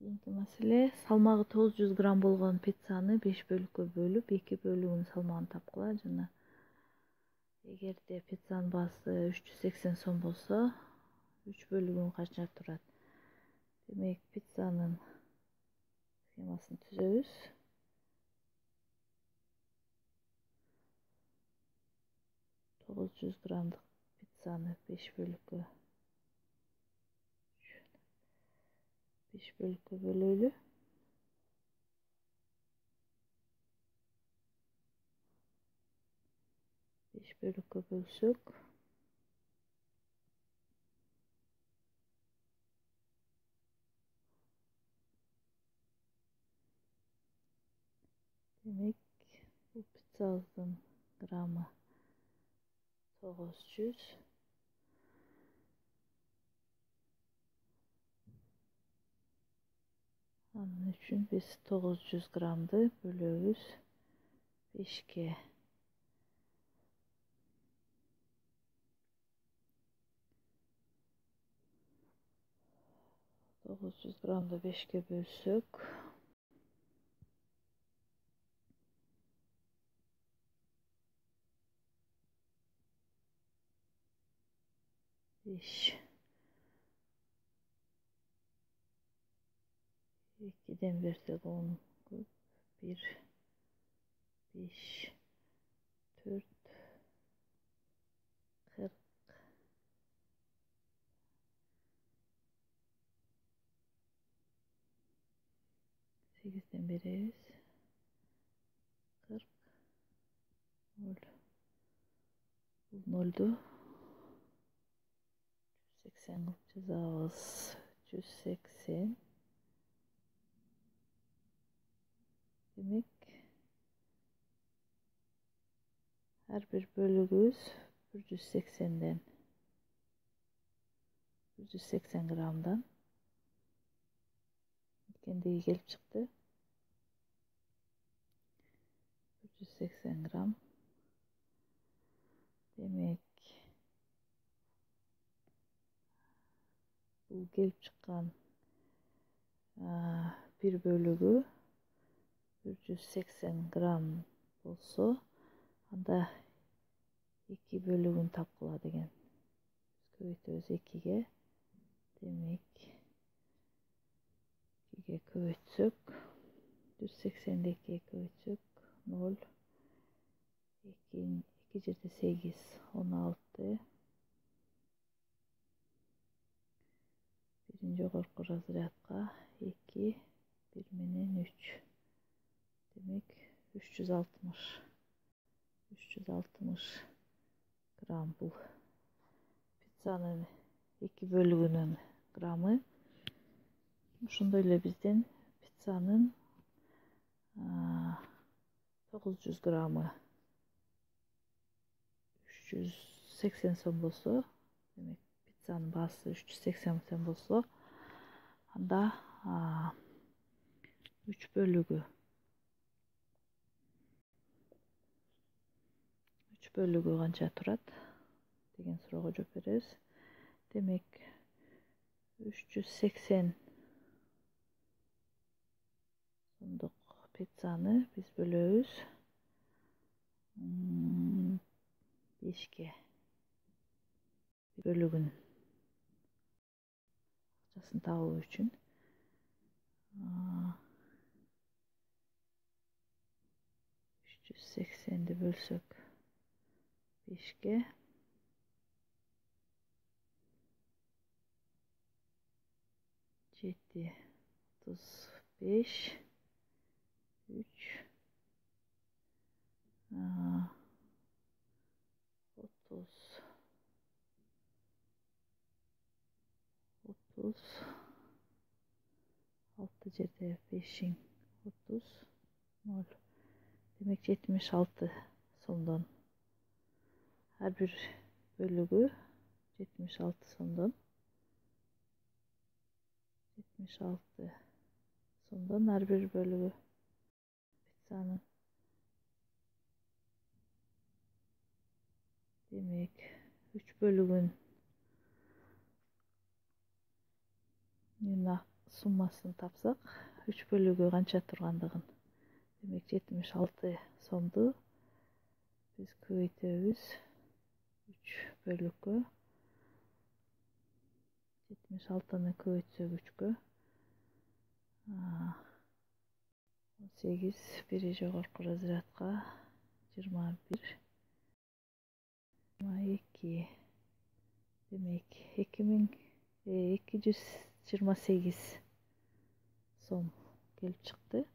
Кийинки маселе салмагы 900 грамм болгон пиццаны 5 бөлүккө бөлүп, 2 бөлүгүнүн салмагын тапкыла жана эгерде пиццанын баасы 380 сом болсо, 3 бөлүгүн канча турат? Демек, пиццанын схемасын түзөбүз. 900 граммдык пиццаны 5 бөлүккө бөлөлү. Beş bölükкө bölсөк, демек, bu pizzabыздын граммы 900. Анын үчүн биз 900 граммды бөлөбүз 5ке. 900 граммды 5ке бөлсөк, 5 2'den versek 10 көп, 1 5 4 40 8'den berебиz 40 0 бул нолду 180 кылып жазабыз. 180. Демек, her bir bölüğümüz 180'den 180 gramdan kendisi gelip çıktı. 180 gram. Demek bu gelip çıkan bir bölüğü 180 gram olsa, anda 2 bölüğün tapkıla degen. Köbөйтөбүз 2'ge. Demek 2'ge köbөйтсөк, 180'de 2'ge köbөйтсөк 0 2 жерде 8 16. Birinci жогорку разрядка 2 1 менен 3. Demek 360 gram bu. Pizzanın 2 bölüğünün gramı. Ошондой эле бизден pizzanın 900 gramı 380 сом болсо, демек pizzanın baası 380 сом болсо, анда 3 bölüğü канча турат деген суроого жооп беребиз. Демек 380 сомдук pizzаны биз бөлөбүз 5ке. Bölüğün акчасын табуу үчүн 380'di bölsök 5'ke 7 35 3 30 6 жерде 5'in 30 0. Demek 76 сомдон. Her bir bölüğü 76 сомдон. 76 сомдон her bir bölüğü pizzanın. Demek 3 bölüğün суммасын тапсак 3 бөлүүгө канча тургандыгын. Демек 76 сомду биз көбөйтөбүз 3 бөлүккө. 76-ны көбөйтсөк 3-кө 18, бiri жогорку разрядка 21, 22. Демек 2228 сом келип чыкты.